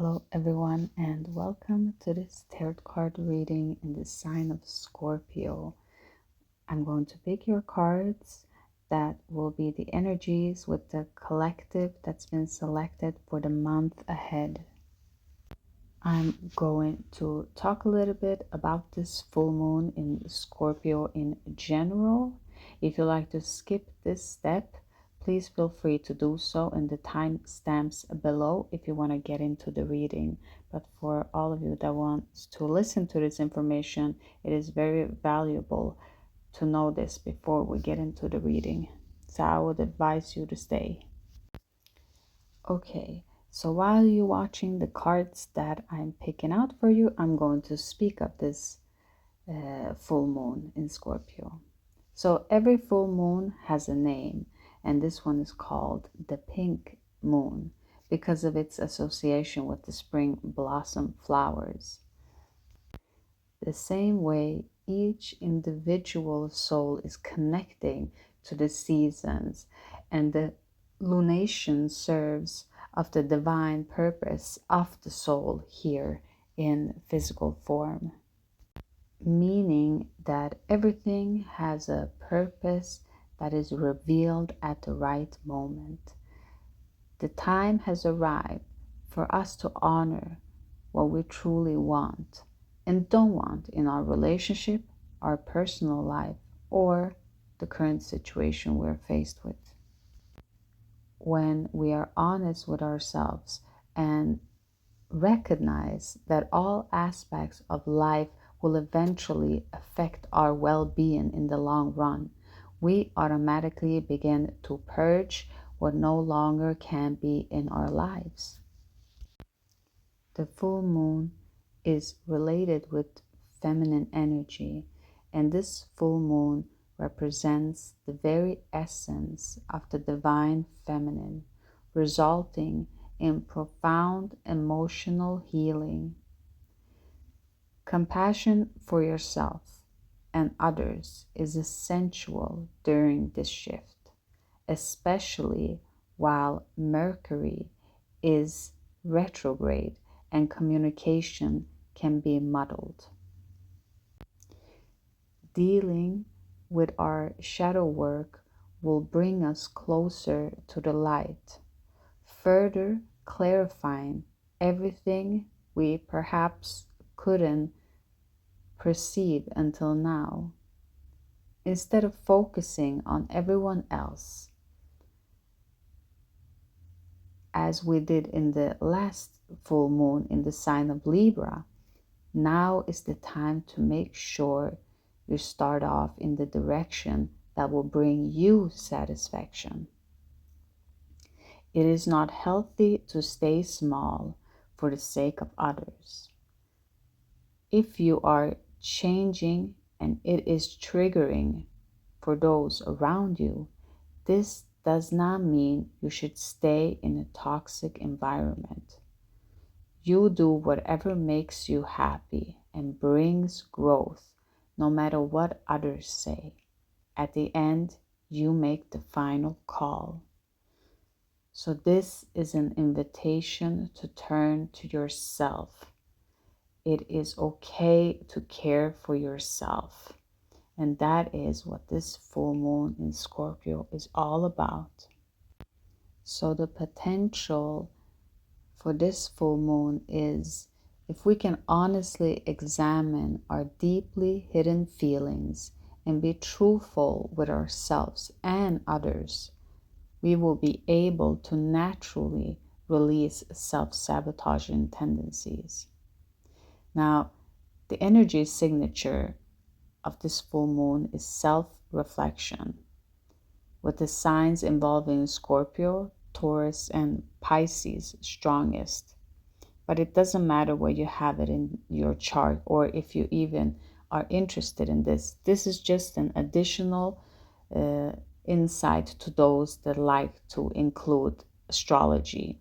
Hello everyone and welcome to this tarot card reading in the sign of Scorpio. I'm going to pick your cards that will be the energies with the collective that's been selected for the month ahead. I'm going to talk a little bit about this full moon in Scorpio in general. If you like to skip this step, please feel free to do so in the timestamps below if you want to get into the reading. But for all of you that want to listen to this information, it is very valuable to know this before we get into the reading. So I would advise you to stay. Okay, so while you're watching the cards that I'm picking out for you, I'm going to speak of this full moon in Scorpio. So every full moon has a name, and this one is called the pink moon because of its association with the spring blossom flowers. The same way each individual soul is connecting to the seasons, and the lunation serves of the divine purpose of the soul here in physical form, meaning that everything has a purpose that is revealed at the right moment. The time has arrived for us to honor what we truly want and don't want in our relationship, our personal life, or the current situation we're faced with. When we are honest with ourselves and recognize that all aspects of life will eventually affect our well-being in the long run, we automatically begin to purge what no longer can be in our lives. The full moon is related with feminine energy, and this full moon represents the very essence of the divine feminine, resulting in profound emotional healing. Compassion for yourself and others is essential during this shift, especially while Mercury is retrograde and communication can be muddled. Dealing with our shadow work will bring us closer to the light, further clarifying everything we perhaps couldn't perceive until now. Instead of focusing on everyone else, as we did in the last full moon in the sign of Libra, now is the time to make sure you start off in the direction that will bring you satisfaction. It is not healthy to stay small for the sake of others. If you are changing and it is triggering for those around you, this does not mean you should stay in a toxic environment. You do whatever makes you happy and brings growth, no matter what others say. At the end, you make the final call. So this is an invitation to turn to yourself. It is okay to care for yourself. And that is what this full moon in Scorpio is all about. So the potential for this full moon is if we can honestly examine our deeply hidden feelings and be truthful with ourselves and others, we will be able to naturally release self-sabotaging tendencies. Now, the energy signature of this full moon is self-reflection, with the signs involving Scorpio, Taurus, and Pisces strongest. But it doesn't matter where you have it in your chart or if you even are interested in this. This is just an additional insight to those that like to include astrology.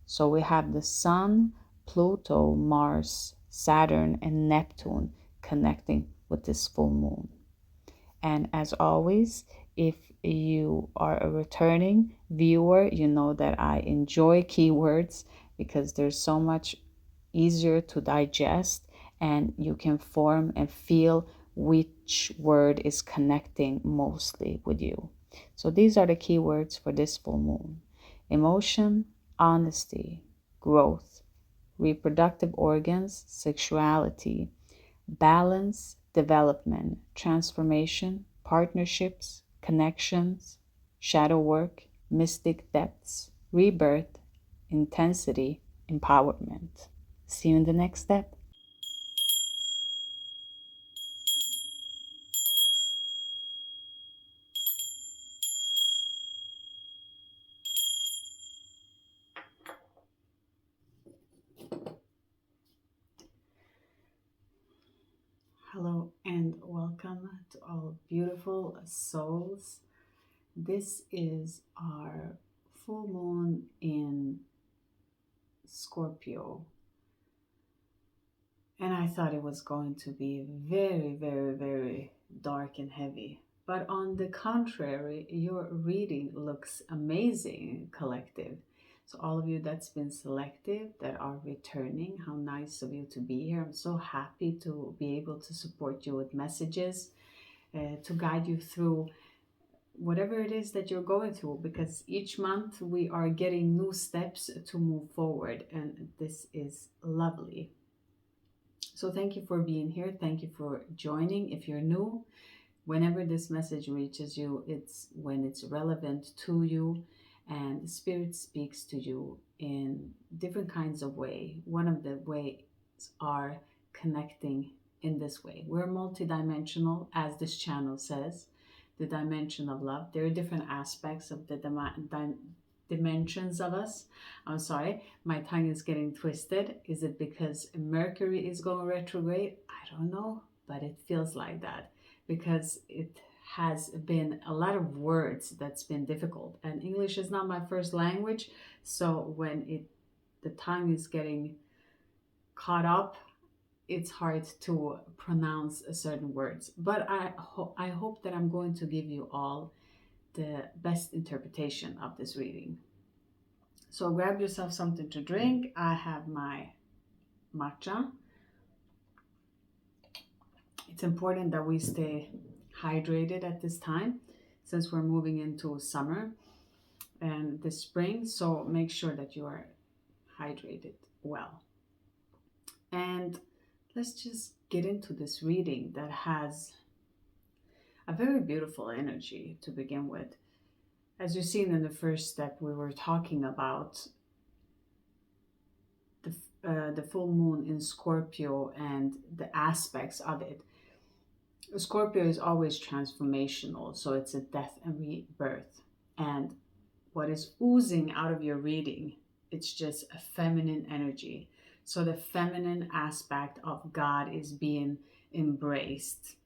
So we have the Sun, Pluto, Mars, Saturn, and Neptune connecting with this full moon. And as always, if you are a returning viewer, you know that I enjoy keywords because there's so much easier to digest, and you can form and feel which word is connecting mostly with you. So these are the keywords for this full moon: emotion, honesty, growth, reproductive organs, sexuality, balance, development, transformation, partnerships, connections, shadow work, mystic depths, rebirth, intensity, empowerment. See you in the next step. Hello and welcome to all beautiful souls. This is our full moon in Scorpio, and I thought it was going to be very, very, very dark and heavy. But on the contrary, your reading looks amazing, collective. So, all of you that's been selected, that are returning, how nice of you to be here. I'm so happy to be able to support you with messages, to guide you through whatever it is that you're going through, because each month we are getting new steps to move forward, and this is lovely. So thank you for being here. Thank you for joining. If you're new, whenever this message reaches you, it's when it's relevant to you, and Spirit speaks to you in different kinds of way. One of the ways are connecting in this way. We're multidimensional, as this channel says, the dimension of love. There are different aspects of the dimensions of us. I'm sorry, my tongue is getting twisted. Is it because Mercury is going retrograde? I don't know, but it feels like that because it has been a lot of words that's been difficult, and English is not my first language. So when the tongue is getting caught up, it's hard to pronounce certain words. But I hope that I'm going to give you all the best interpretation of this reading. So grab yourself something to drink. I have my matcha. It's important that we stay hydrated at this time, since we're moving into summer and the spring. So make sure that you are hydrated well. And let's just get into this reading that has a very beautiful energy to begin with. As you've seen in the first step, we were talking about the full moon in Scorpio and the aspects of it. Scorpio is always transformational, so it's a death and rebirth. And what is oozing out of your reading, it's just a feminine energy. So the feminine aspect of God is being embraced.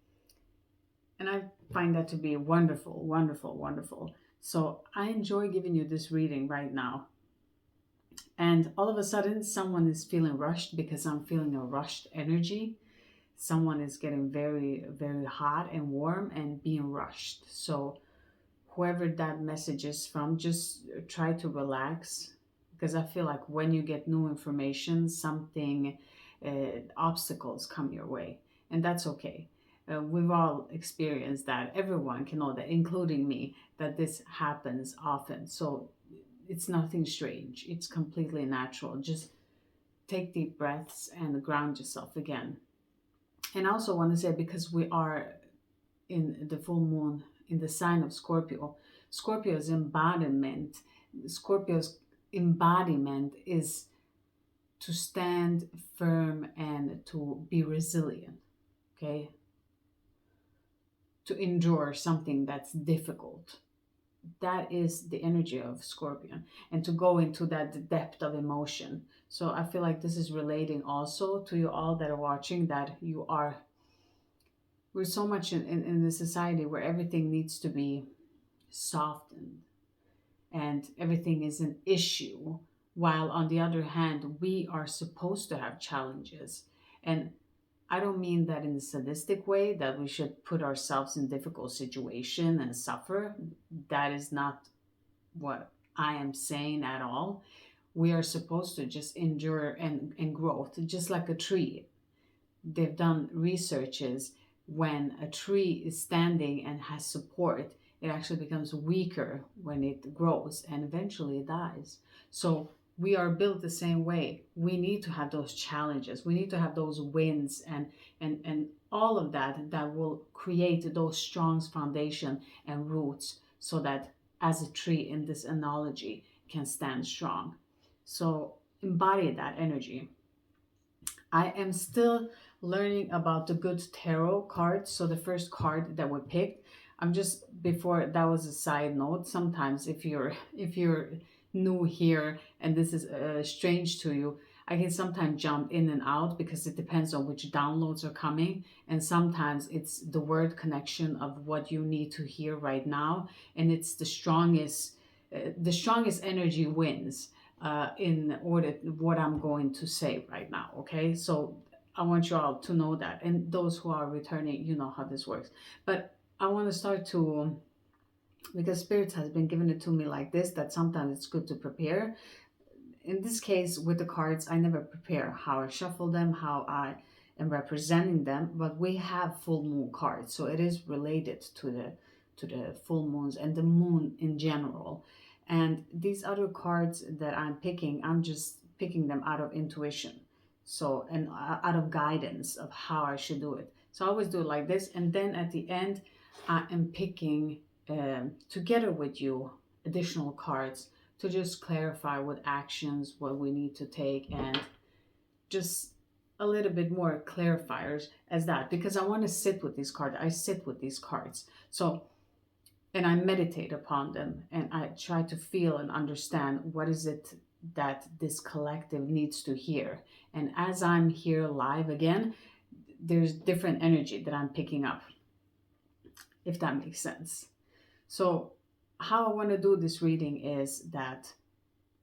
And I find that to be wonderful, wonderful, wonderful. So I enjoy giving you this reading right now. And all of a sudden, someone is feeling rushed because I'm feeling a rushed energy. Someone is getting very, very hot and warm and being rushed. So whoever that message is from, just try to relax, because I feel like when you get new information, something, obstacles come your way, and that's okay. We've all experienced that. Everyone can know that, including me, that this happens often. So it's nothing strange. It's completely natural. Just take deep breaths and ground yourself again. And I also want to say, because we are in the full moon in the sign of Scorpio, Scorpio's embodiment, Scorpio's embodiment is to stand firm and to be resilient, okay? To endure something that's difficult. That is the energy of Scorpion, and to go into that depth of emotion. So I feel like this is relating also to you all that are watching, that you are, we're so much in the society where everything needs to be softened and everything is an issue, while on the other hand we are supposed to have challenges. And I don't mean that in a sadistic way, that we should put ourselves in difficult situation and suffer. That is not what I am saying at all. we are supposed to just endure and growth, just like a tree. They've done researches when a tree is standing and has support, it actually becomes weaker when it grows and eventually it dies. So we are built the same way. We need to have those challenges. We need to have those wins and all of that that will create those strong foundation and roots so that as a tree in this analogy can stand strong. So embody that energy. I am still learning about the good tarot cards. So the first card that we picked, I'm just before that was a side note. Sometimes if you're new here and this is strange to you, I can sometimes jump in and out because it depends on which downloads are coming, and sometimes it's the word connection of what you need to hear right now, and it's the strongest energy wins in order what I'm going to say right now. Okay, so I want you all to know that, and those who are returning, you know how this works. But I want to start to because spirits has been giving it to me like this that sometimes it's good to prepare. In this case with the cards, I never prepare how I shuffle them, how I am representing them, but we have full moon cards, so it is related to the full moons and the moon in general. And these other cards that I'm picking, I'm just picking them out of intuition, so and out of guidance of how I should do it. So I always do it like this, and then at the end I am picking together with you additional cards to just clarify what actions, what we need to take, and just a little bit more clarifiers as that, because I want to sit with these cards. I sit with these cards. So, and I meditate upon them and I try to feel and understand what is it that this collective needs to hear. And as I'm here live again, there's different energy that I'm picking up, if that makes sense. So, how I want to do this reading is that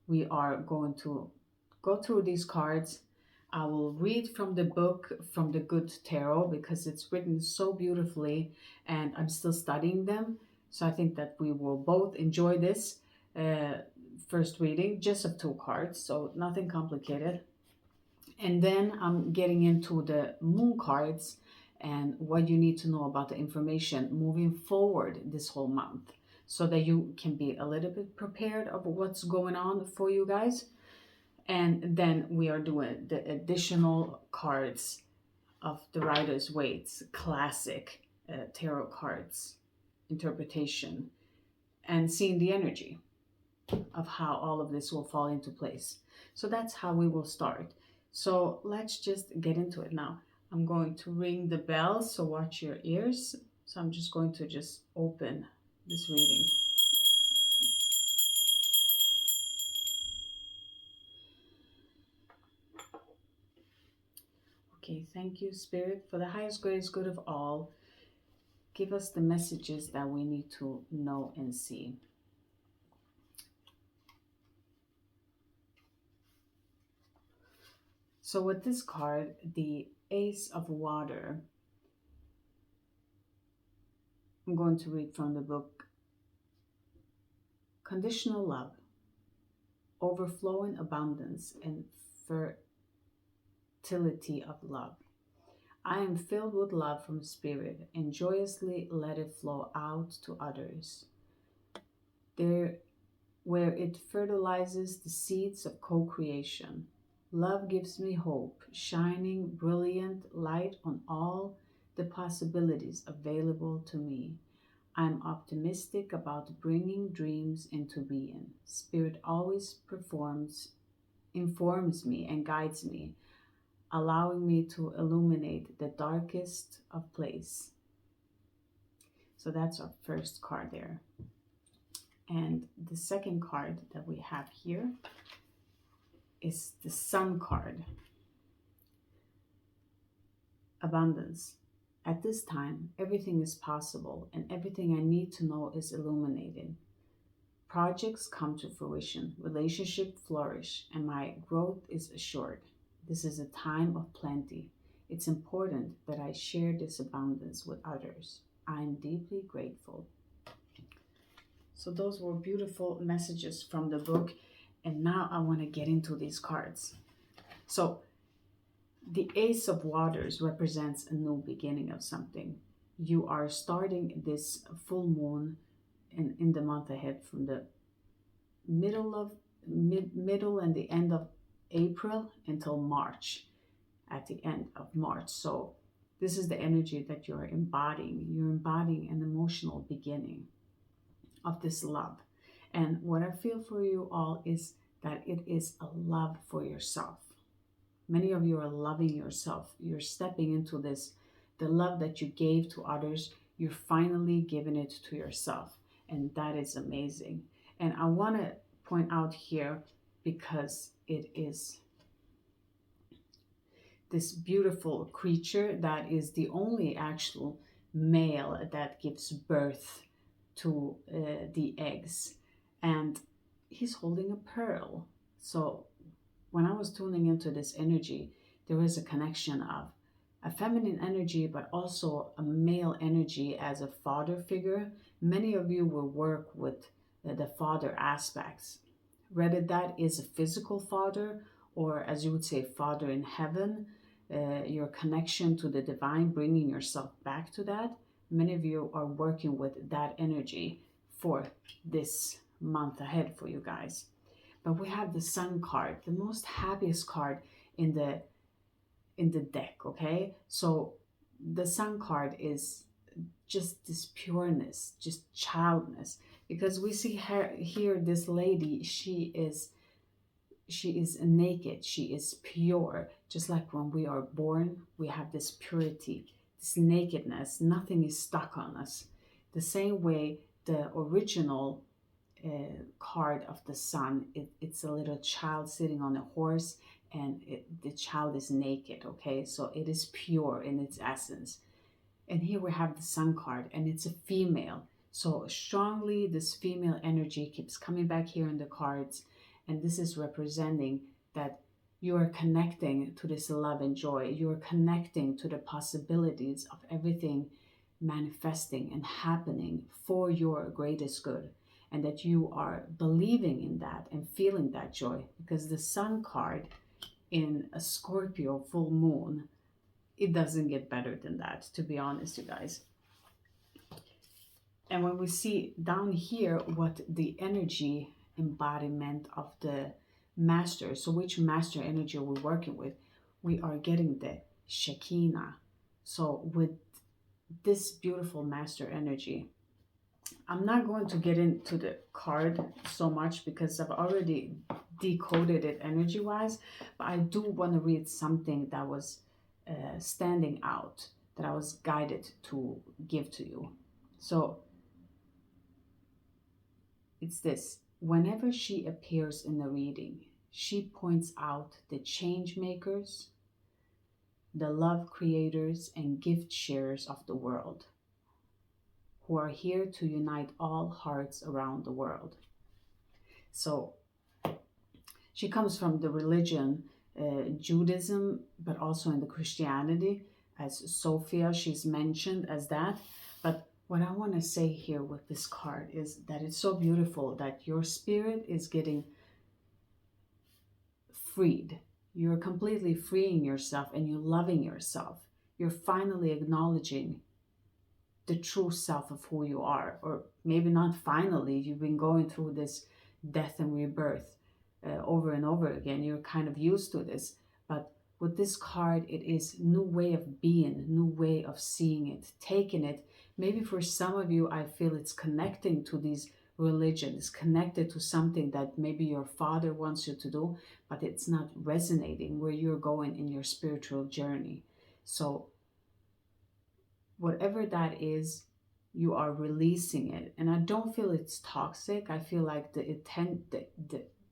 we are going to go through these cards. I will read from the book, from the Good Tarot, because it's written so beautifully and I'm still studying them. So I think that we will both enjoy this first reading, just of two cards, so nothing complicated. And then I'm getting into the moon cards and what you need to know about the information moving forward this whole month so that you can be a little bit prepared of what's going on for you guys. And then we are doing the additional cards of the Rider's Waite's classic tarot cards interpretation and seeing the energy of how all of this will fall into place. So that's how we will start. So let's just get into it now. I'm going to ring the bell, so watch your ears. So I'm just going to just open this reading. Okay, thank you, Spirit, for the highest, greatest good of all. Give us the messages that we need to know and see. So with this card, the Ace of Water, I'm going to read from the book Conditional Love, Overflowing Abundance and Fertility of Love. I am filled with love from Spirit and joyously let it flow out to others. There, where it fertilizes the seeds of co-creation. Love gives me hope, shining brilliant light on all the possibilities available to me. I'm optimistic about bringing dreams into being. Spirit always informs me, and guides me, allowing me to illuminate the darkest of place. So that's our first card there. And the second card that we have here is the Sun card. Abundance. At this time, everything is possible and everything I need to know is illuminated. Projects come to fruition, relationships flourish, and my growth is assured. This is a time of plenty. It's important that I share this abundance with others. I am deeply grateful. So those were beautiful messages from the book. And now I want to get into these cards. So the Ace of Waters represents a new beginning of something. You are starting this full moon in the month ahead from the middle and the end of April until March, at the end of March. So this is the energy that you're embodying. You're embodying an emotional beginning of this love. And what I feel for you all is that it is a love for yourself. Many of you are loving yourself. You're stepping into this, the love that you gave to others, you're finally giving it to yourself. And that is amazing. And I want to point out here, because it is this beautiful creature that is the only actual male that gives birth to the eggs. And he's holding a pearl. So when I was tuning into this energy, there was a connection of a feminine energy, but also a male energy as a father figure. Many of you will work with the father aspects. Whether that is a physical father, or as you would say, father in heaven, your connection to the divine, bringing yourself back to that. Many of you are working with that energy for this month ahead for you guys. But we have the Sun card, the most happiest card in the deck, okay? So the Sun card is just this pureness, just childness, because we see her here, this lady, she is naked, she is pure, just like when we are born, we have this purity, this nakedness, nothing is stuck on us. The same way the original card of the Sun, it's a little child sitting on a horse, and the child is naked, okay? So it is pure in its essence. And here we have the Sun card, and it's a female. So strongly, this female energy keeps coming back here in the cards. And this is representing that you are connecting to this love and joy. You are connecting to the possibilities of everything manifesting and happening for your greatest good. And that you are believing in that and feeling that joy. Because the Sun card in a Scorpio full moon, it doesn't get better than that, to be honest, you guys. And when we see down here what the energy embodiment of the master, so which master energy are we working with, we are getting the Shekinah. So with this beautiful master energy, I'm not going to get into the card so much because I've already decoded it energy wise, but I do want to read something that was standing out, that I was guided to give to you. So it's this: whenever she appears in the reading, she points out the change makers, the love creators, and gift sharers of the world, who are here to unite all hearts around the world. So she comes from the religion Judaism, but also in the Christianity, as Sophia, she's mentioned as that. But what I want to say here with this card is that it's so beautiful that your spirit is getting freed. You're completely freeing yourself and you're loving yourself. You're finally acknowledging the true self of who you are. Or maybe not finally, you've been going through this death and rebirth over and over again. You're kind of used to this. But with this card, it is new way of being, new way of seeing it, taking it. Maybe for some of you, I feel it's connecting to these religions, connected to something that maybe your father wants you to do, but it's not resonating where you're going in your spiritual journey. So whatever that is, you are releasing it. And I don't feel it's toxic. I feel like the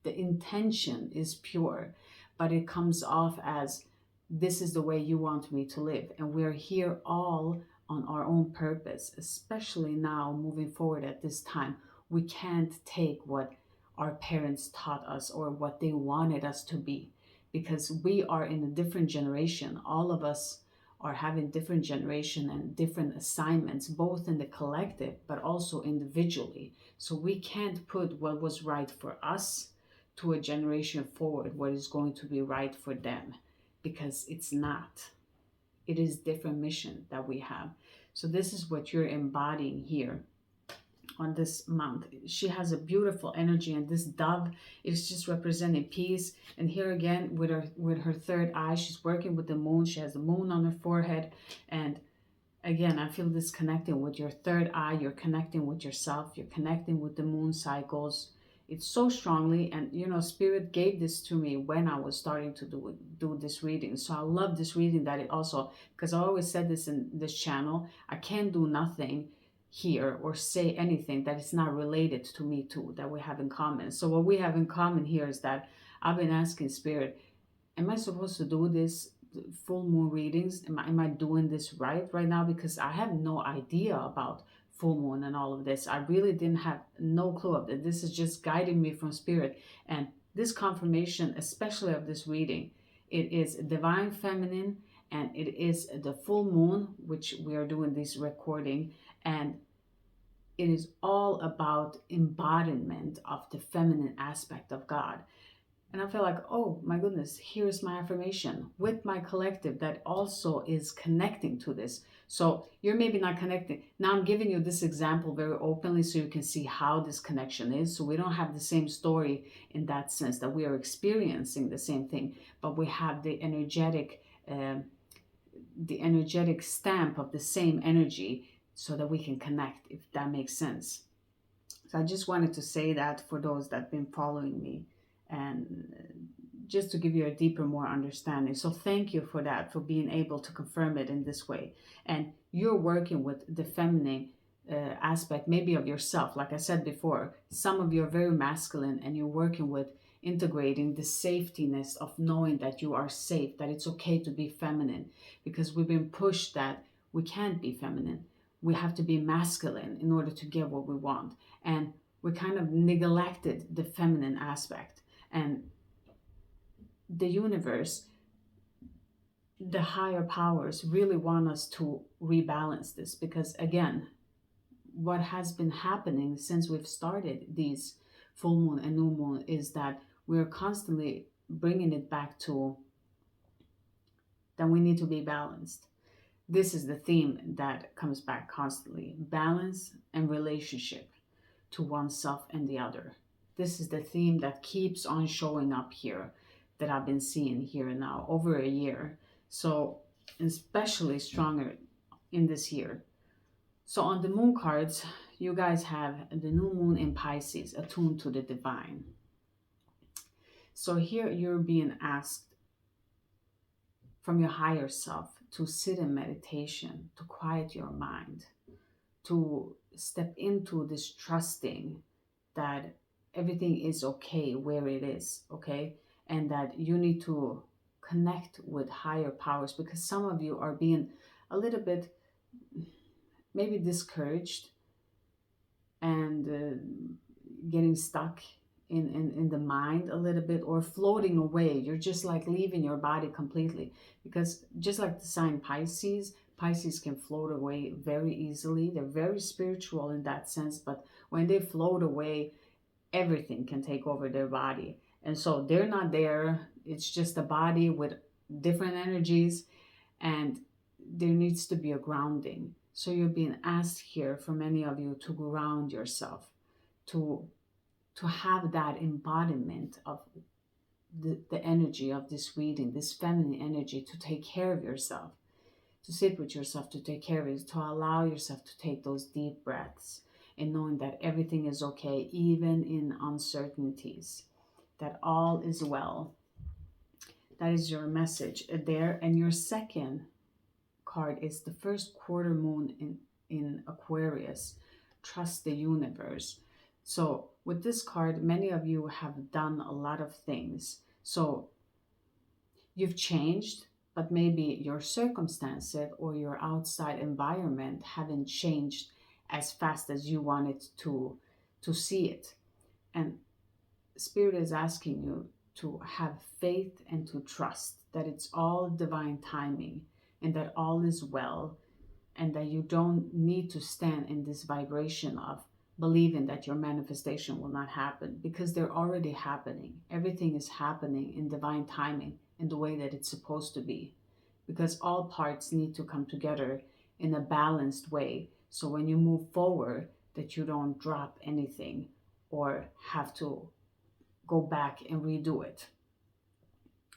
intention is pure, but it comes off as, this is the way you want me to live. And we're here all on our own purpose, especially now moving forward at this time. We can't take what our parents taught us or what they wanted us to be, because we are in a different generation. All of us are having different generation and different assignments, both in the collective, but also individually. So we can't put what was right for us to a generation forward what is going to be right for them, because it's not. It is different mission that we have. So this is what you're embodying here on this month. She has a beautiful energy, and this dove is just representing peace. And here again, with her third eye, she's working with the moon. She has the moon on her forehead. And again, I feel this connecting with your third eye. You're connecting with yourself. You're connecting with the moon cycles. It's so strongly, and Spirit gave this to me when I was starting to do this reading. So I love this reading, that it also, because I always said this in this channel, I can't do nothing here or say anything that is not related to me too, that we have in common. So what we have in common here is that I've been asking Spirit, am I supposed to do this full moon readings? Am I doing this right now? Because I have no idea about full moon and all of this. I really didn't have no clue of it. This is just guiding me from Spirit. And this confirmation, especially of this reading, it is divine feminine, and it is the full moon, which we are doing this recording. And it is all about embodiment of the feminine aspect of God. And I feel like, oh my goodness, here's my affirmation with my collective that also is connecting to this. So you're maybe not connecting. Now I'm giving you this example very openly so you can see how this connection is. So we don't have the same story in that sense, that we are experiencing the same thing, but we have the energetic stamp of the same energy, so that we can connect, if that makes sense. So I just wanted to say that for those that have been following me, and just to give you a deeper, more understanding. So thank you for that, for being able to confirm it in this way. And you're working with the feminine aspect, maybe of yourself. Like I said before, some of you are very masculine, and you're working with integrating the safetyness of knowing that you are safe, that it's okay to be feminine, because we've been pushed that we can't be feminine. We have to be masculine in order to get what we want. And we kind of neglected the feminine aspect. And the universe, the higher powers, really want us to rebalance this, because again, what has been happening since we've started these full moon and new moon is that we're constantly bringing it back to that we need to be balanced. This is the theme that comes back constantly: balance and relationship to oneself and the other. This is the theme that keeps on showing up here, that I've been seeing here now over a year. So especially stronger in this year. So on the moon cards, you guys have the new moon in Pisces, attuned to the divine. So here you're being asked from your higher self to sit in meditation, to quiet your mind, to step into this trusting that everything is okay where it is, okay? And that you need to connect with higher powers, because some of you are being a little bit maybe discouraged and getting stuck in the mind a little bit, or floating away. You're just like leaving your body completely, because just like the sign Pisces, Pisces can float away very easily. They're very spiritual in that sense, but when they float away, everything can take over their body. And so they're not there. It's just a body with different energies, and there needs to be a grounding. So you're being asked here, for many of you, to ground yourself, to have that embodiment of the energy of this reading, this feminine energy, to take care of yourself, to sit with yourself, to take care of it, to allow yourself to take those deep breaths, and knowing that everything is okay, even in uncertainties, that all is well. That is your message there. And your second card is the first quarter moon in Aquarius. Trust the universe. So with this card, many of you have done a lot of things. So you've changed, but maybe your circumstances or your outside environment haven't changed as fast as you wanted to see it. And Spirit is asking you to have faith and to trust that it's all divine timing, and that all is well, and that you don't need to stand in this vibration of believing that your manifestation will not happen, because they're already happening. Everything is happening in divine timing, in the way that it's supposed to be, because all parts need to come together in a balanced way. So when you move forward, that you don't drop anything or have to go back and redo it.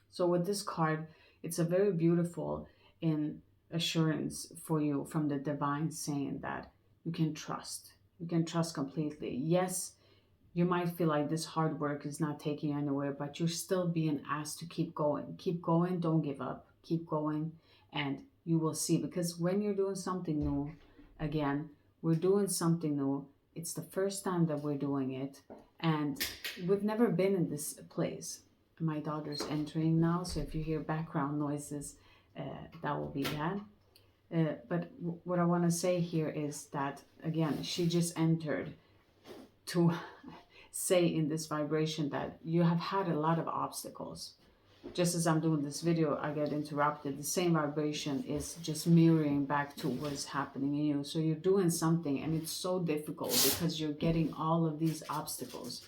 So with this card, it's a very beautiful in assurance for you from the divine, saying that you can trust. You can trust completely. Yes, you might feel like this hard work is not taking you anywhere, but you're still being asked to keep going. Keep going, don't give up. Keep going, and you will see. Because when you're doing something new, again, we're doing something new. It's the first time that we're doing it, and we've never been in this place. My daughter's entering now, so if you hear background noises, that will be that. But what I want to say here is that, again, she just entered to say in this vibration that you have had a lot of obstacles. Just as I'm doing this video, I get interrupted. The same vibration is just mirroring back to what's happening in you. So you're doing something and it's so difficult because you're getting all of these obstacles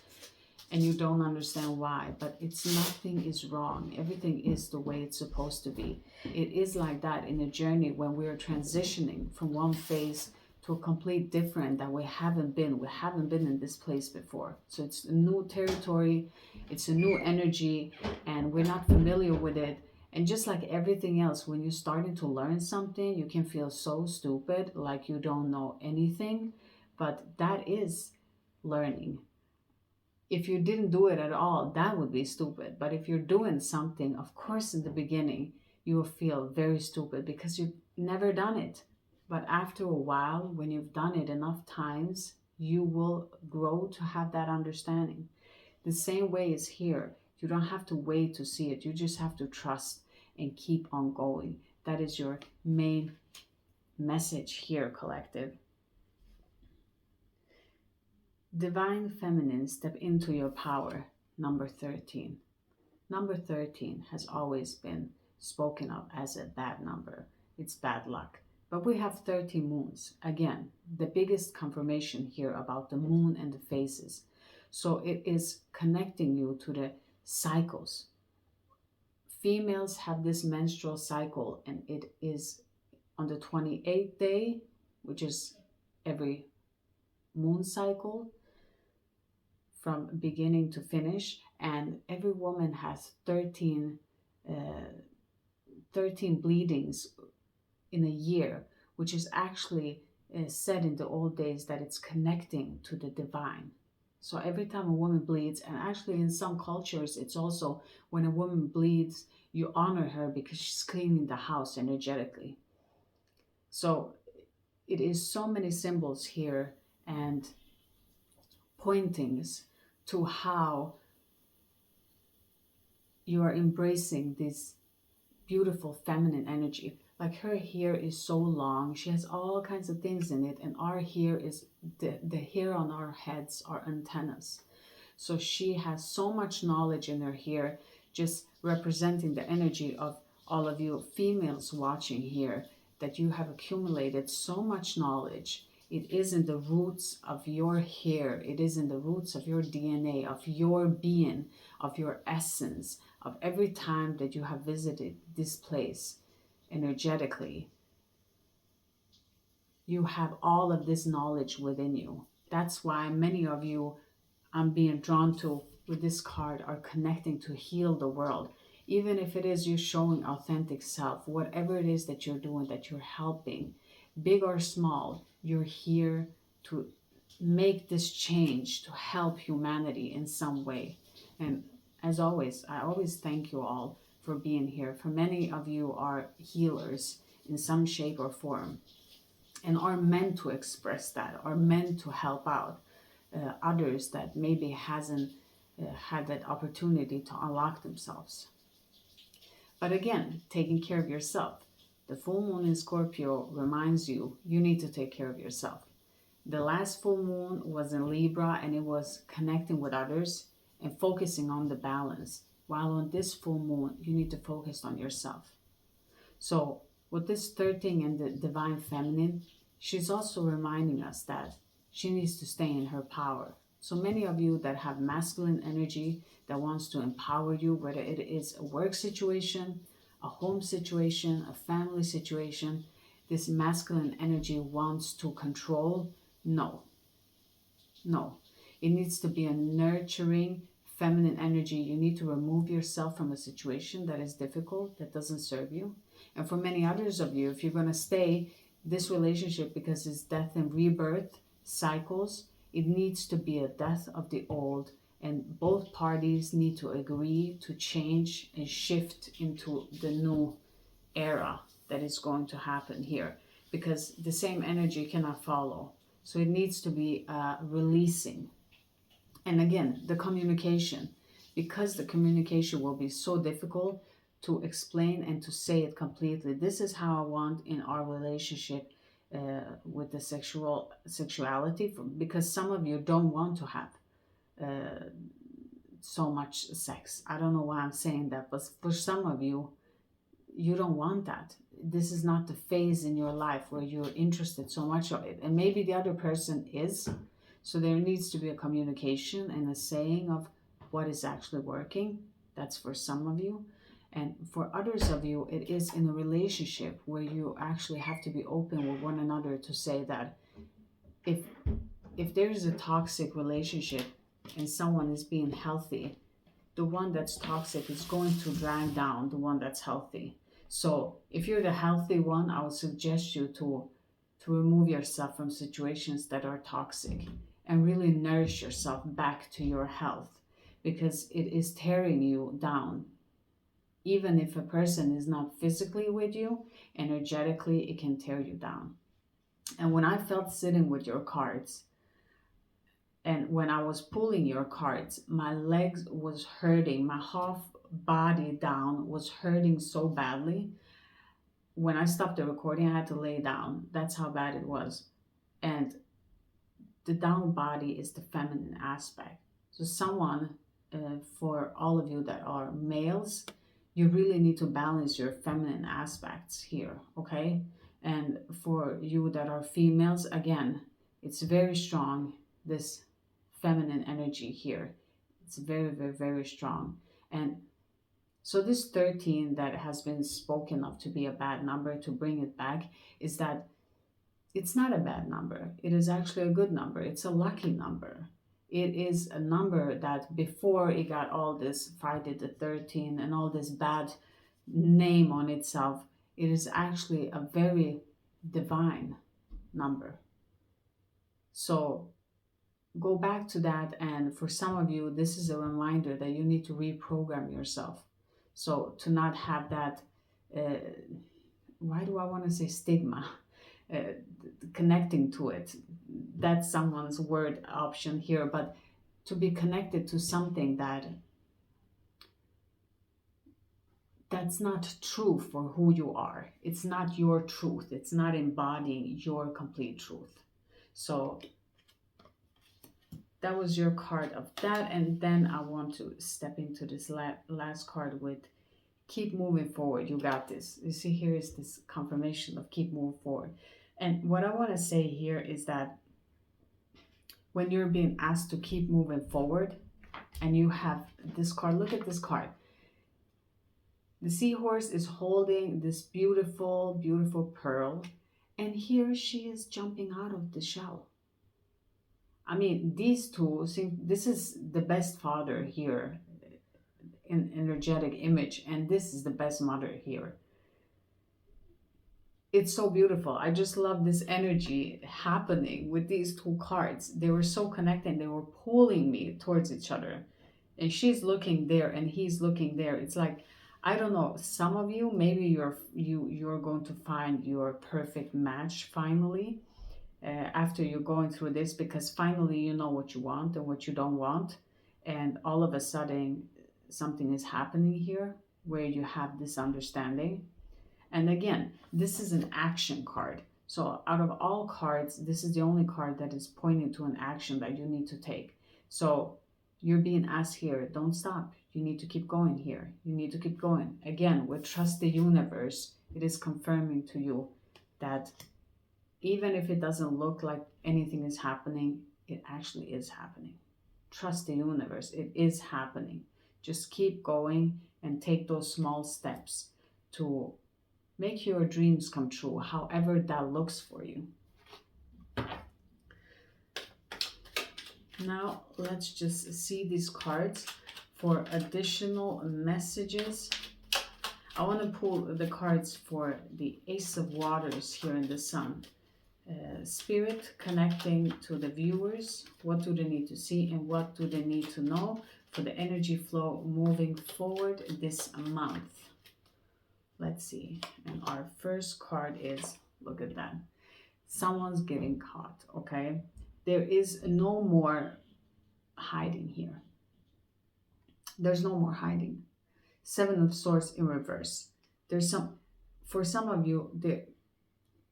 and you don't understand why. But it's nothing is wrong. Everything is the way it's supposed to be. It is like that in a journey when we're transitioning from one phase to a complete different that we haven't been. We haven't been in this place before. So it's a new territory, it's a new energy, and we're not familiar with it. And just like everything else, when you're starting to learn something, you can feel so stupid, like you don't know anything. But that is learning. If you didn't do it at all, that would be stupid. But if you're doing something, of course, in the beginning, you will feel very stupid because you've never done it. But after a while, when you've done it enough times, you will grow to have that understanding. The same way is here. You don't have to wait to see it. You just have to trust and keep on going. That is your main message here, collective. Divine Feminine, step into your power, number 13. Number 13 has always been spoken of as a bad number. It's bad luck. But we have 13 moons. Again, the biggest confirmation here about the moon and the phases. So it is connecting you to the cycles. Females have this menstrual cycle, and it is on the 28th day, which is every moon cycle from beginning to finish. And every woman has 13 bleedings in a year, which is actually said in the old days that it's connecting to the divine. So every time a woman bleeds, and actually in some cultures, it's also when a woman bleeds, you honor her because she's cleaning the house energetically. So it is so many symbols here and pointings to how you are embracing this beautiful feminine energy. Like her hair is so long, she has all kinds of things in it, and our hair is the hair on our heads are antennas. So she has so much knowledge in her hair, just representing the energy of all of you females watching here, that you have accumulated so much knowledge. It is in the roots of your hair, it is in the roots of your DNA, of your being, of your essence, of every time that you have visited this place energetically. You have all of this knowledge within you. That's why many of you I'm being drawn to with this card are connecting to heal the world. Even if it is you showing authentic self, whatever it is that you're doing, that you're helping, big or small, you're here to make this change, to help humanity in some way. And as always, I always thank you all for being here. For many of you are healers in some shape or form and are meant to express that, are meant to help out others that maybe hasn't had that opportunity to unlock themselves. But again, taking care of yourself. The full moon in Scorpio reminds you, you need to take care of yourself. The last full moon was in Libra, and it was connecting with others and focusing on the balance. While on this full moon, you need to focus on yourself. So with this 13 and the divine feminine, she's also reminding us that She needs to stay in her power. So many of you that have masculine energy that wants to empower you, whether it is a work situation, a home situation, a family situation, this masculine energy wants to control. No, no. It needs to be a nurturing, feminine energy. You need to remove yourself from a situation that is difficult, that doesn't serve you. And for many others of you, if you're going to stay this relationship because it's death and rebirth cycles, it needs to be a death of the old. And both parties need to agree to change and shift into the new era that is going to happen here, because the same energy cannot follow. So it needs to be releasing. And again, the communication, because the communication will be so difficult to explain and to say it completely. This is how I want in our relationship with the sexuality, because some of you don't want to have uh, so much sex. I don't know why I'm saying that, but for some of you, you don't want that. This is not the phase in your life where you're interested so much of it. And maybe the other person is. So there needs to be a communication and a saying of what is actually working. That's for some of you. And for others of you, it is in a relationship where you actually have to be open with one another to say that if there is a toxic relationship and someone is being healthy, the one that's toxic is going to drag down the one that's healthy. So if you're the healthy one, I would suggest you to remove yourself from situations that are toxic and really nourish yourself back to your health, because it is tearing you down. Even if a person is not physically with you, energetically, it can tear you down. And when I felt sitting with your cards, and when I was pulling your cards, my legs was hurting. My half body down was hurting so badly. When I stopped the recording, I had to lay down. That's how bad it was. And the down body is the feminine aspect. So someone, for all of you that are males, you really need to balance your feminine aspects here, okay? And for you that are females, again, it's very strong, this feminine energy here. It's very, very, very strong. And so this 13 that has been spoken of to be a bad number, to bring it back, is that it's not a bad number. It is actually a good number. It's a lucky number. It is a number that before it got all this Friday the 13th and all this bad name on itself, it is actually a very divine number. So go back to that. And for some of you, this is a reminder that you need to reprogram yourself. So to not have that, why do I want to say stigma? Connecting to it. That's someone's word option here, but to be connected to something that's not true for who you are. It's not your truth. It's not embodying your complete truth. So that was your card of that. And then I want to step into this last card with keep moving forward. You got this. You see, here is this confirmation of keep moving forward. And what I want to say here is that when you're being asked to keep moving forward and you have this card, look at this card. The seahorse is holding this beautiful, beautiful pearl. And here she is jumping out of the shell. I mean, these two, this is the best father here in energetic image. And this is the best mother here. It's so beautiful. I just love this energy happening with these two cards. They were so connected. They were pulling me towards each other. And she's looking there and he's looking there. It's like, I don't know, some of you, maybe you're going to find your perfect match finally after you're going through this, because finally you know what you want and what you don't want. And all of a sudden something is happening here where you have this understanding. And again, this is an action card. So out of all cards, this is the only card that is pointing to an action that you need to take. So you're being asked here, don't stop. You need to keep going here. You need to keep going. Again, with trust the universe, it is confirming to you that even if it doesn't look like anything is happening, it actually is happening. Trust the universe, it is happening. Just keep going and take those small steps to make your dreams come true, however that looks for you. Now, let's just see these cards for additional messages. I want to pull the cards for the Ace of Waters here in the Sun. Spirit connecting to the viewers. What do they need to see and what do they need to know for the energy flow moving forward this month? Let's see. And our first card is, look at that. Someone's getting caught, okay? There is no more hiding here. There's no more hiding. Seven of Swords in reverse. There's some, for some of you,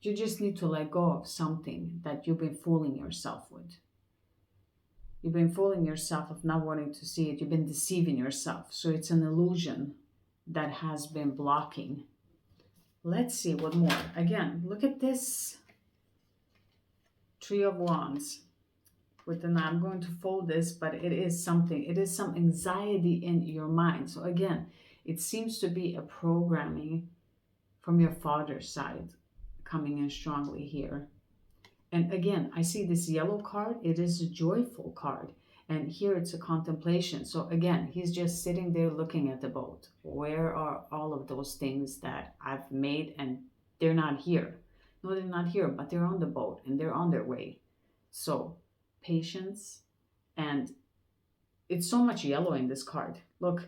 you just need to let go of something that you've been fooling yourself with. You've been fooling yourself of not wanting to see it. You've been deceiving yourself. So it's an illusion that has been blocking. Let's see what more. Again, look at this Three of Wands. I'm going to fold this, but it is something. It is some anxiety in your mind. So again, it seems to be a programming from your father's side coming in strongly here. And again, I see this yellow card. It is a joyful card. And here it's a contemplation. So again, he's just sitting there looking at the boat. Where are all of those things that I've made and they're not here? No, they're not here, but they're on the boat and they're on their way. So patience, and it's so much yellow in this card. Look,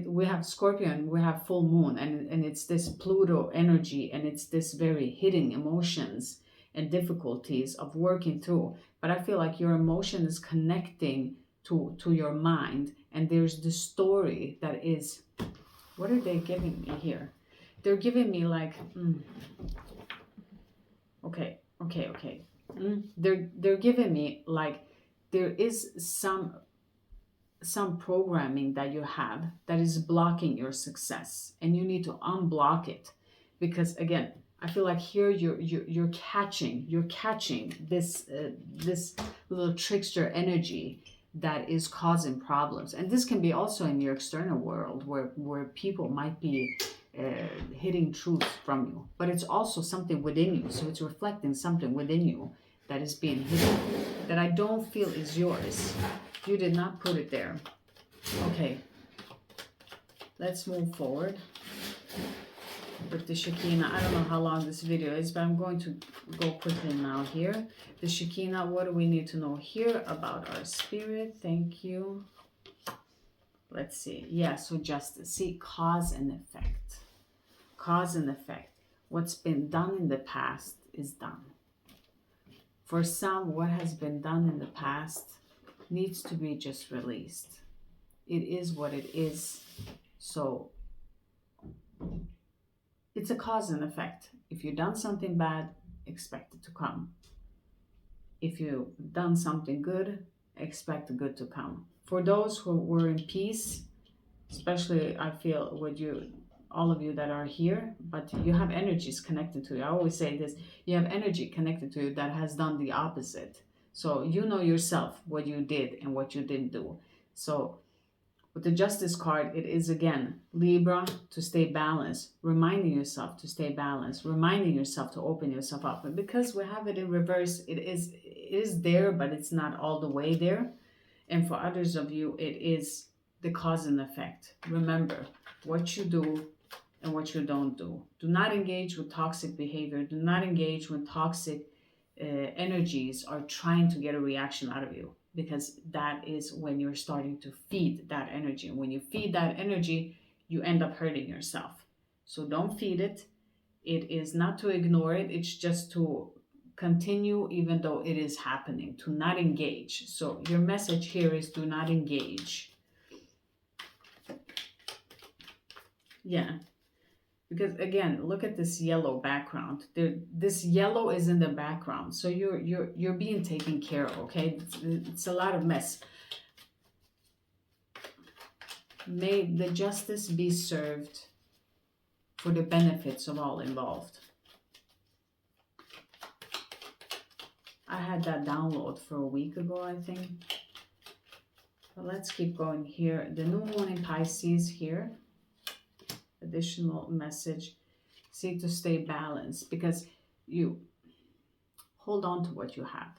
we have Scorpio and we have full moon, and it's this Pluto energy, and it's this very hidden emotions and difficulties of working through. But I feel like your emotion is connecting to your mind, and there's the story that is, what are they giving me here? They're giving me like, okay. They're giving me like there is some programming that you have that is blocking your success, and you need to unblock it, because again, I feel like here you're catching this this little trickster energy that is causing problems. And this can be also in your external world where people might be hitting truth from you, but it's also something within you. So it's reflecting something within you that is being hidden, that I don't feel is yours. You did not put it there. Okay, let's move forward with the Shekinah. I don't know how long this video is, but I'm going to go quickly now here. The Shekinah, what do we need to know here about our spirit? Thank you. Let's see. Yeah, so justice. See, cause and effect. Cause and effect. What's been done in the past is done. For some, what has been done in the past needs to be just released. It is what it is. So it's a cause and effect. If you've done something bad, expect it to come. If you've done something good, expect the good to come. For those who were in peace, especially I feel with you, all of you that are here, but you have energies connected to you. I always say this, you have energy connected to you that has done the opposite. So you know yourself what you did and what you didn't do. So with the Justice card, it is again, Libra, to stay balanced, reminding yourself to stay balanced, reminding yourself to open yourself up. And because we have it in reverse, it is there, but it's not all the way there. And for others of you, it is the cause and effect. Remember what you do and what you don't do. Do not engage with toxic behavior. Do not engage when toxic energies are trying to get a reaction out of you, because that is when you're starting to feed that energy. And when you feed that energy, you end up hurting yourself. So don't feed it. It is not to ignore it. It's just to continue even though it is happening, to not engage. So your message here is do not engage. Yeah. Because again, look at this yellow background. This yellow is in the background, so you're being taken care of. Okay, it's a lot of mess. May the justice be served for the benefits of all involved. I had that download for a week ago, I think. But let's keep going here. The new moon in Pisces here. Additional message. See, to stay balanced, because you hold on to what you have.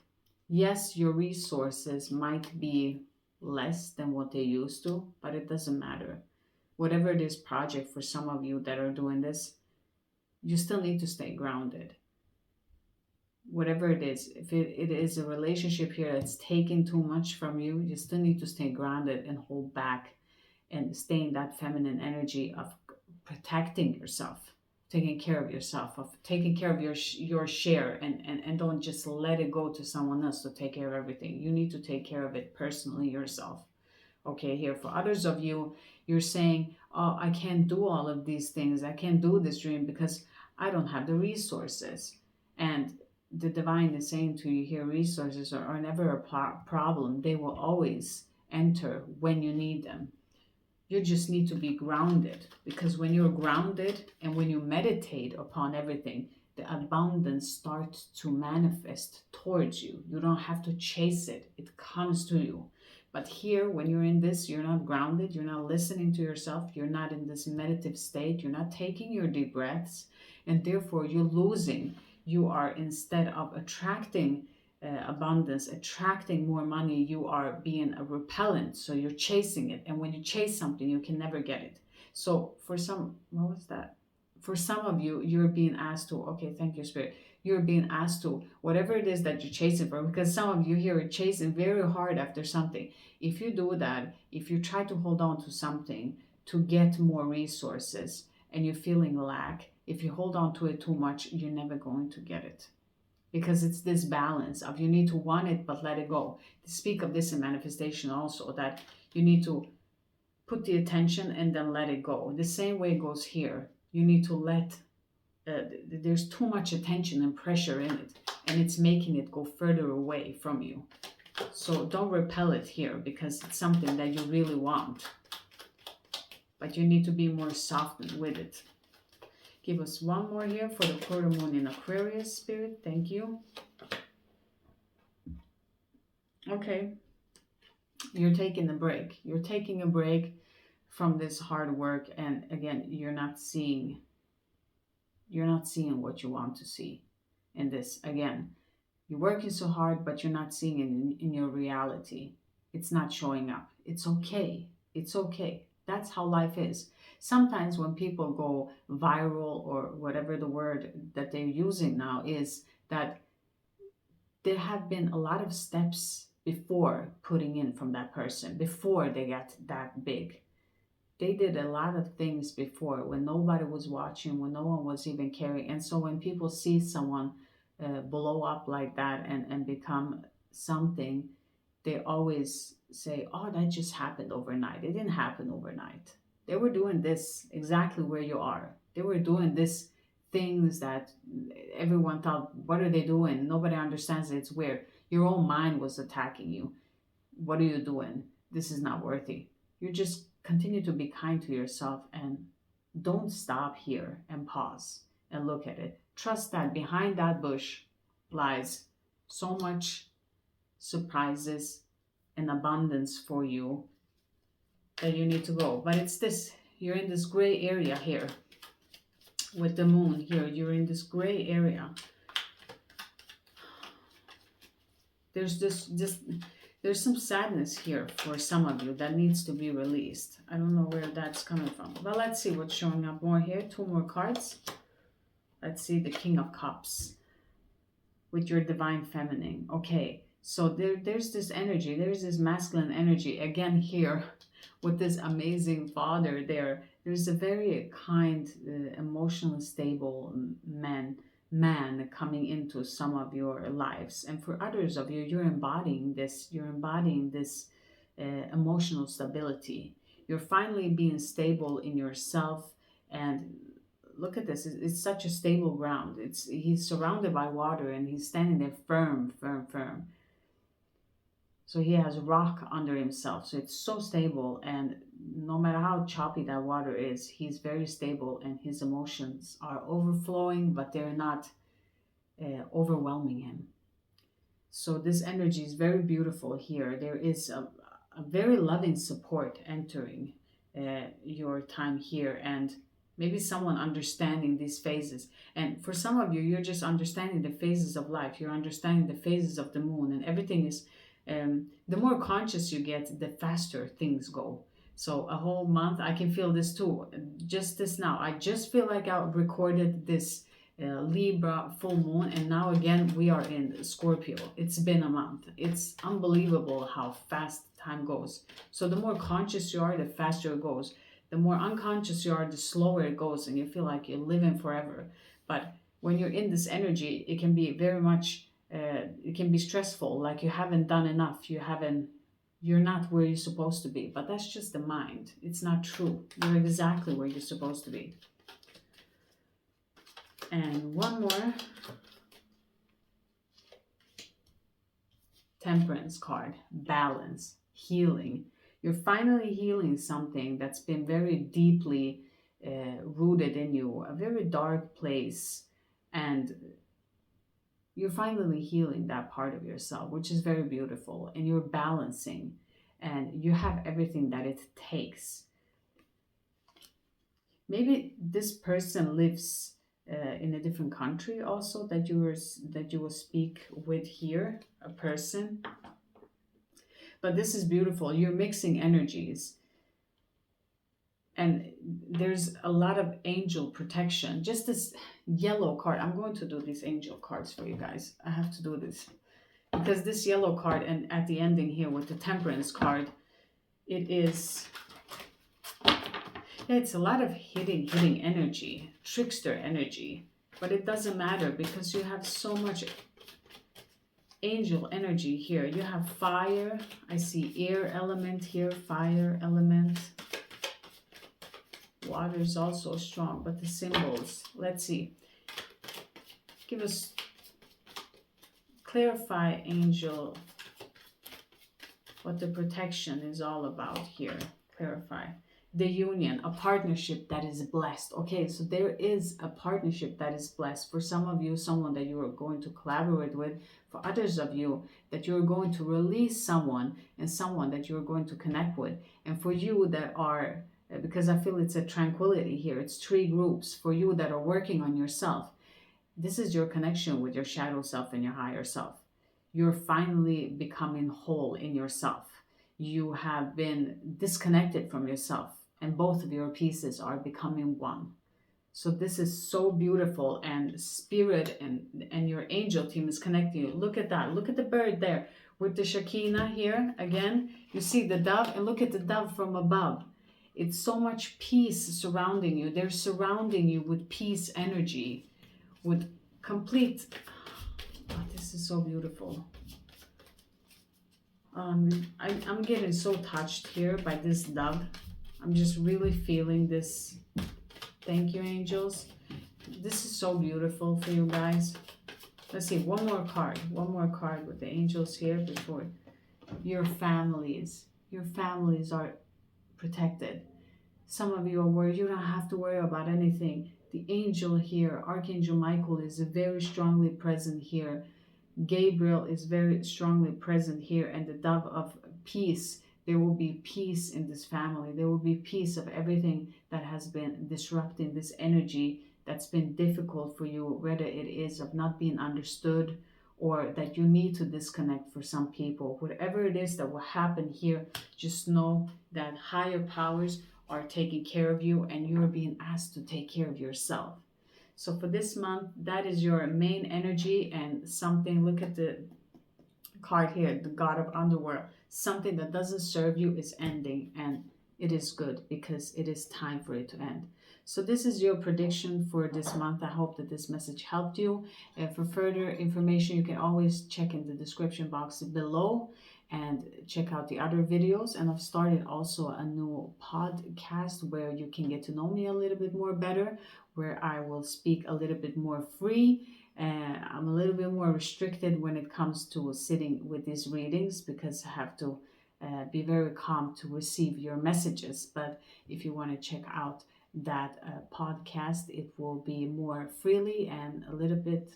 Yes, your resources might be less than what they used to, but it doesn't matter. Whatever it is, project for some of you that are doing this, you still need to stay grounded. Whatever it is, if it is a relationship here that's taking too much from you, you still need to stay grounded and hold back and stay in that feminine energy of protecting yourself, taking care of yourself, of taking care of your share, and don't just let it go to someone else to take care of everything. You need to take care of it personally yourself. Okay, here for others of you, you're saying, oh, I can't do all of these things. I can't do this dream because I don't have the resources. And the divine is saying to you here, resources are never a problem. They will always enter when you need them. You just need to be grounded, because when you're grounded and when you meditate upon everything, the abundance starts to manifest towards you. You don't have to chase it, it comes to you. But here, when you're in this, you're not grounded, you're not listening to yourself, you're not in this meditative state, you're not taking your deep breaths, and therefore you're losing. You are, instead of attracting abundance, attracting more money, you are being a repellent. So you're chasing it. And when you chase something, you can never get it. So for some, what was that? For some of you, you're being asked to, okay, thank you, Spirit. You're being asked to, whatever it is that you're chasing for, because some of you here are chasing very hard after something. If you do that, if you try to hold on to something to get more resources and you're feeling lack, if you hold on to it too much, you're never going to get it, because it's this balance of you need to want it but let it go. To speak of this in manifestation also, that you need to put the attention and then let it go. The same way it goes here. You need to let there's too much attention and pressure in it, and it's making it go further away from you. So don't repel it here, because it's something that you really want, but you need to be more soft with it. Give us one more here for the quarter moon in Aquarius, Spirit. Thank you. Okay. You're taking a break. You're taking a break from this hard work. And again, you're not seeing what you want to see in this. Again, you're working so hard, but you're not seeing it in your reality. It's not showing up. It's okay. It's okay. That's how life is. Sometimes when people go viral, or whatever the word that they're using now is, that there have been a lot of steps before putting in from that person, before they got that big. They did a lot of things before, when nobody was watching, when no one was even caring. And so when people see someone blow up like that and become something, they always say, oh, that just happened overnight. It didn't happen overnight. They were doing this exactly where you are. They were doing this things that everyone thought, what are they doing? Nobody understands it. It's weird. Your own mind was attacking you. What are you doing? This is not worthy. You just continue to be kind to yourself, and don't stop here, and pause and look at it. Trust that behind that bush lies so much surprises and abundance for you that you need to go. But it's this, you're in this gray area here with the moon here. You're in this gray area. There's some sadness here for some of you that needs to be released. I don't know where that's coming from. But let's see what's showing up more here. Two more cards. Let's see the King of Cups with your divine feminine. Okay, so there's this energy. There's this masculine energy. Again here with this amazing father there. There's a very kind, emotionally stable man coming into some of your lives, and for others of you, you're embodying this emotional stability. You're finally being stable in yourself. And look at this, it's such a stable ground. He's surrounded by water, and he's standing there firm. So he has rock under himself, so it's so stable, and no matter how choppy that water is, he's very stable, and his emotions are overflowing, but they're not overwhelming him. So this energy is very beautiful here. There is a very loving support entering your time here, and maybe someone understanding these phases. And for some of you, you're just understanding the phases of life. You're understanding the phases of the moon, and everything is. The more conscious you get, the faster things go. So a whole month, I can feel this too. Just this now, I just feel like I recorded this Libra full moon, and now again we are in Scorpio. It's been a month. It's unbelievable how fast time goes. So the more conscious you are, the faster it goes. The more unconscious you are, the slower it goes, and you feel like you're living forever. But when you're in this energy, it can be very much. It can be stressful, like you haven't done enough. You're not where you're supposed to be. But that's just the mind. It's not true. You're exactly where you're supposed to be. And one more Temperance card, balance, healing. You're finally healing something that's been very deeply rooted in you, a very dark place. And you're finally healing that part of yourself, which is very beautiful. And you're balancing, and you have everything that it takes. Maybe this person lives in a different country also, that you will speak with here, a person. But this is beautiful. You're mixing energies, and there's a lot of angel protection. Just this yellow card. I'm going to do these angel cards for you guys. I have to do this because this yellow card, and at the ending here with the Temperance card, it is. Yeah, it's a lot of hitting energy, trickster energy, but it doesn't matter because you have so much angel energy here. You have fire. I see air element here, fire element. Water is also strong, but the symbols, let's see. Give us, clarify, angel, what the protection is all about here. Clarify. The union, a partnership that is blessed. Okay, so there is a partnership that is blessed. For some of you, someone that you are going to collaborate with. For others of you, that you're going to release someone, and someone that you're going to connect with. And for you that are, because I feel it's a tranquility here, it's three groups. For you that are working on yourself, this is your connection with your shadow self and your higher self. You're finally becoming whole in yourself. You have been disconnected from yourself, and both of your pieces are becoming one. So this is so beautiful, and spirit and your angel team is connecting you. Look at that. Look at the bird there with the Shekinah here. Again, you see the dove, and look at the dove from above. It's so much peace surrounding you. They're surrounding you with peace energy, with complete. Oh, this is so beautiful. I'm getting so touched here by this dove. I'm just really feeling this. Thank you, angels. This is so beautiful for you guys. Let's see, one more card. One more card with the angels here before. Your families. Your families are protected. Some of you are worried. You don't have to worry about anything. The angel here, Archangel Michael, is very strongly present here. Gabriel is very strongly present here, and the dove of peace. There will be peace in this family. There will be peace of everything that has been disrupting this energy that's been difficult for you, whether it is of not being understood or that you need to disconnect for some people. Whatever it is that will happen here, just know that higher powers are taking care of you, and you're being asked to take care of yourself. So for this month, that is your main energy, and something, look at the card here, the God of Underworld. Something that doesn't serve you is ending, and it is good because it is time for it to end. So this is your prediction for this month. I hope that this message helped you. For further information, you can always check in the description box below and check out the other videos. And I've started also a new podcast where you can get to know me a little bit more better, where I will speak a little bit more free. I'm a little bit more restricted when it comes to sitting with these readings because I have to be very calm to receive your messages. But if you want to check out that podcast, it will be more freely and a little bit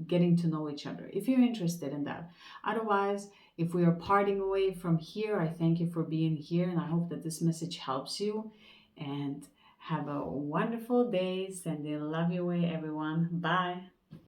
getting to know each other if you're interested in that. Otherwise, if we are parting away from here, I thank you for being here and I hope that this message helps you. And have a wonderful day. Sending love your way, everyone. Bye.